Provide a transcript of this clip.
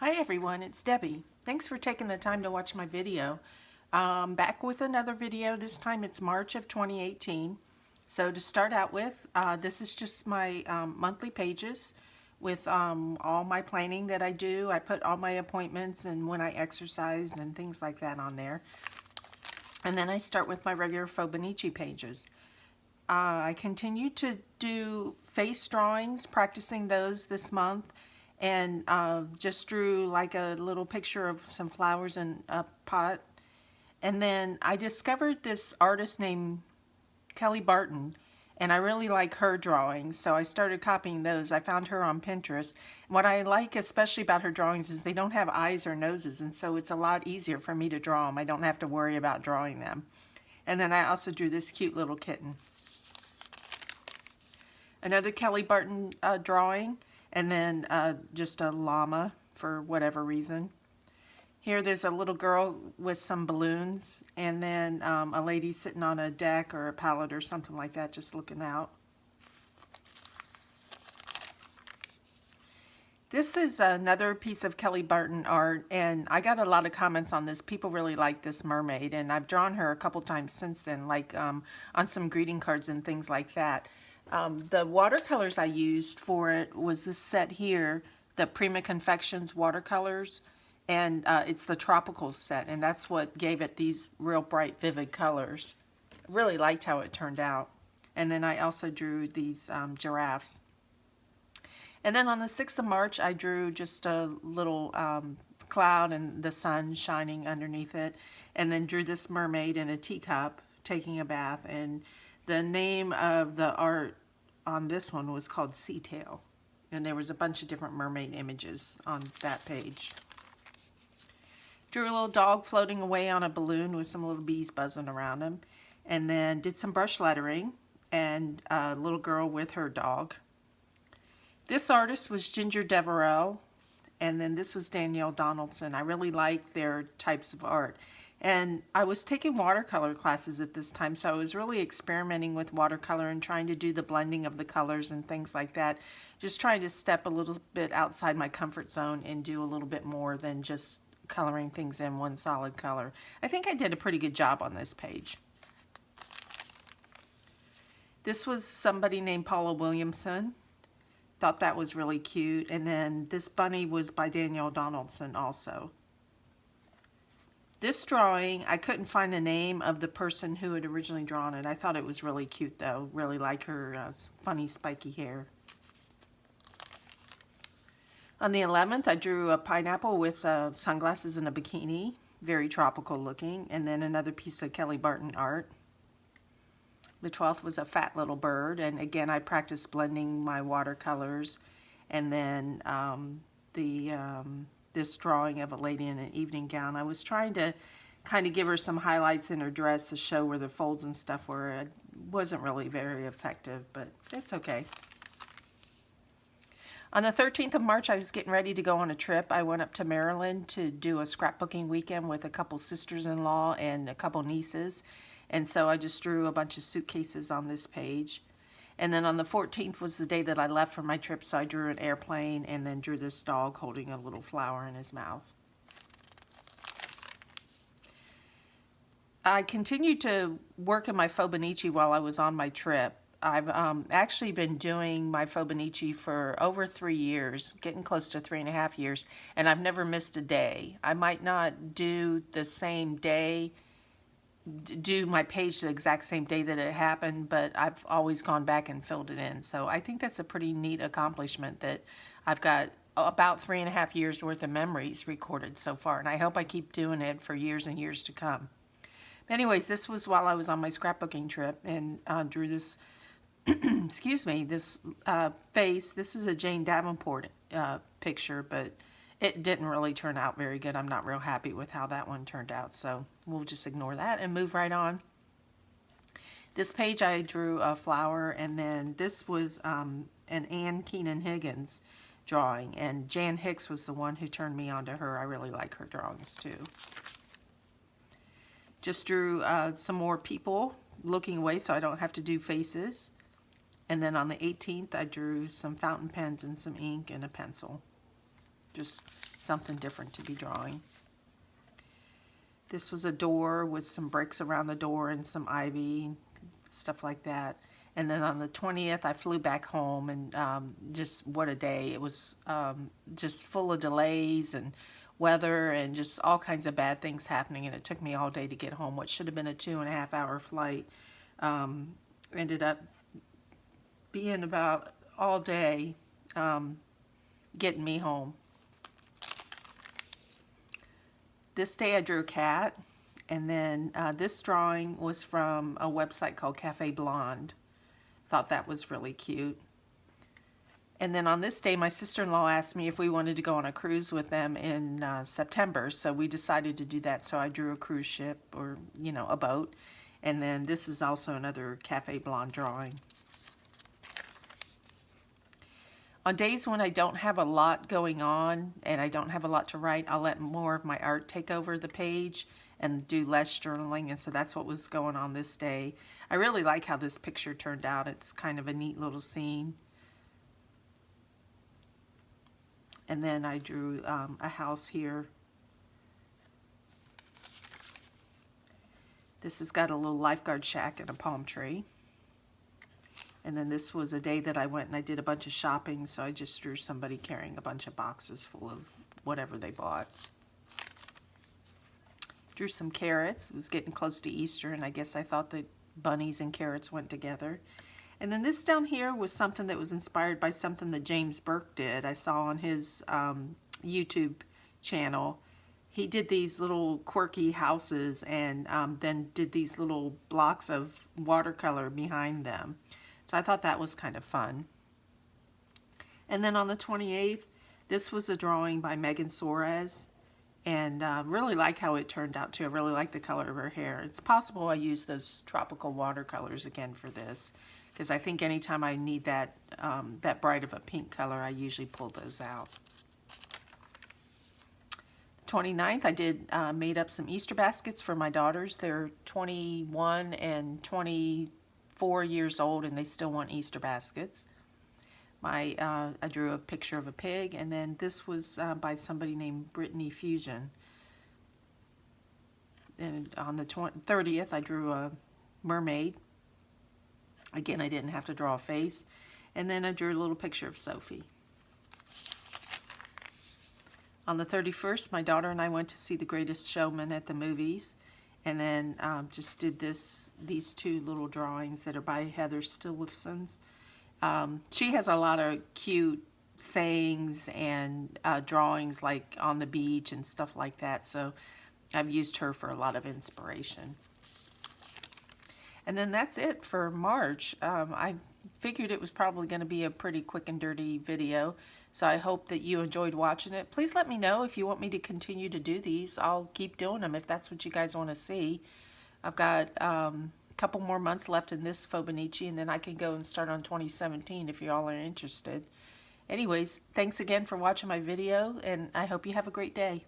Hi everyone, it's Debbie. Thanks for taking the time to watch my video. Back with another video. This time it's March of 2018. So to start out with, this is just my monthly pages with all my planning that I do. I put all my appointments and when I exercised and things like that on there. And then I start with my regular Fauxbonichi pages. I continue to do face drawings, practicing those this month, and just drew like a little picture of some flowers in a pot. And then I discovered this artist named Kelly Barton, and I really like her drawings, so I started copying those. I found her on Pinterest. What I like especially about her drawings is they don't have eyes or noses, and so it's a lot easier for me to draw them. I don't have to worry about drawing them. And then I also drew this cute little kitten. Another Kelly Barton drawing, and then just a llama for whatever reason. Here there's a little girl with some balloons, and then a lady sitting on a deck or a pallet or something like that, just looking out. This is another piece of Kelly Barton art, and I got a lot of comments on this. People really like this mermaid, and I've drawn her a couple times since then, like on some greeting cards and things like that. The watercolors I used for it was this set here, the Prima Confections watercolors, and it's the tropical set, and that's what gave it these real bright, vivid colors. Really liked how it turned out. And then I also drew these giraffes. And then on the 6th of March, I drew just a little cloud and the sun shining underneath it, and then drew this mermaid in a teacup taking a bath. And the name of the art on this one was called Sea Tail, and there was a bunch of different mermaid images on that page. Drew a little dog floating away on a balloon with some little bees buzzing around him, and then did some brush lettering and a little girl with her dog. This artist was Ginger Deverell, and then this was Danielle Donaldson. I really like their types of art. And I was taking watercolor classes at this time, so I was really experimenting with watercolor and trying to do the blending of the colors and things like that. Just trying to step a little bit outside my comfort zone and do a little bit more than just coloring things in one solid color. I think I did a pretty good job on this page. This was somebody named Paula Williamson. Thought that was really cute. And then this bunny was by Danielle Donaldson also. This drawing, I couldn't find the name of the person who had originally drawn it. I thought it was really cute though. Really like her funny spiky hair. On the 11th, I drew a pineapple with sunglasses and a bikini. Very tropical looking. And then another piece of Kelly Barton art. The 12th was a fat little bird. And again, I practiced blending my watercolors. And then this drawing of a lady in an evening gown. I was trying to kind of give her some highlights in her dress to show where the folds and stuff were. It wasn't really very effective, but it's okay. On the 13th of March, I was getting ready to go on a trip. I went up to Maryland to do a scrapbooking weekend with a couple sisters-in-law and a couple nieces. And so I just drew a bunch of suitcases on this page. And then on the 14th was the day that I left for my trip, so I drew an airplane and then drew this dog holding a little flower in his mouth. I continued to work in my Fauxbonichi while I was on my trip. I've actually been doing my Fauxbonichi for over 3 years, getting close to 3.5 years, and I've never missed a day. I might not do the same day, do my page the exact same day that it happened, but I've always gone back and filled it in. So I think that's a pretty neat accomplishment that I've got about 3.5 years worth of memories recorded so far, and I hope I keep doing it for years and years to come. But anyways, this was while I was on my scrapbooking trip, and drew this excuse me, this face. This is a Jane Davenport picture, but it didn't really turn out very good. I'm not real happy with how that one turned out, so we'll just ignore that and move right on. This page I drew a flower, and then this was an Anne Keenan Higgins drawing, and Jan Hicks was the one who turned me on to her. I really like her drawings too. Just drew some more people looking away so I don't have to do faces. And then on the 18th, I drew some fountain pens and some ink and a pencil. Just something different to be drawing. This was a door with some bricks around the door and some ivy, stuff like that. And then on the 20th, I flew back home, and just what a day. It was just full of delays and weather and just all kinds of bad things happening, and it took me all day to get home. What should have been a 2.5-hour flight ended up being about all day getting me home. This day I drew a cat, and then this drawing was from a website called Cafe Blonde. Thought that was really cute. And then on this day, my sister-in-law asked me if we wanted to go on a cruise with them in September, so we decided to do that. So I drew a cruise ship, or, you know, a boat. And then this is also another Cafe Blonde drawing. On days when I don't have a lot going on and I don't have a lot to write, I'll let more of my art take over the page and do less journaling, and so that's what was going on this day. I really like how this picture turned out. It's kind of a neat little scene. And then I drew a house here. This has got a little lifeguard shack and a palm tree. And then this was a day that I went and I did a bunch of shopping, so I just drew somebody carrying a bunch of boxes full of whatever they bought. Drew some carrots. It was getting close to Easter, and I guess I thought that bunnies and carrots went together. And then this down here was something that was inspired by something that James Burke did. I saw on his YouTube channel. He did these little quirky houses, and then did these little blocks of watercolor behind them. So I thought that was kind of fun. And then on the 28th, this was a drawing by Megan Soares. And really like how it turned out too. I really like the color of her hair. It's possible I use those tropical watercolors again for this, because I think anytime I need that that bright of a pink color, I usually pull those out. The 29th, I did made up some Easter baskets for my daughters. They're 21 and 24 years old, and they still want Easter baskets. I drew a picture of a pig, and then this was by somebody named Brittany Fusion. And on the 30th, I drew a mermaid. Again, I didn't have to draw a face. And then I drew a little picture of Sophie. On the 31st, my daughter and I went to see The Greatest Showman at the movies. And then just did these two little drawings that are by Heather Stillefsons. She has a lot of cute sayings and drawings like on the beach and stuff like that, so I've used her for a lot of inspiration. And then that's it for March. I figured it was probably going to be a pretty quick and dirty video, so I hope that you enjoyed watching it. Please let me know if you want me to continue to do these. I'll keep doing them if that's what you guys want to see. I've got couple more months left in this Fauxbonichi, and then I can go and start on 2017 if you all are interested. Anyways, thanks again for watching my video, and I hope you have a great day.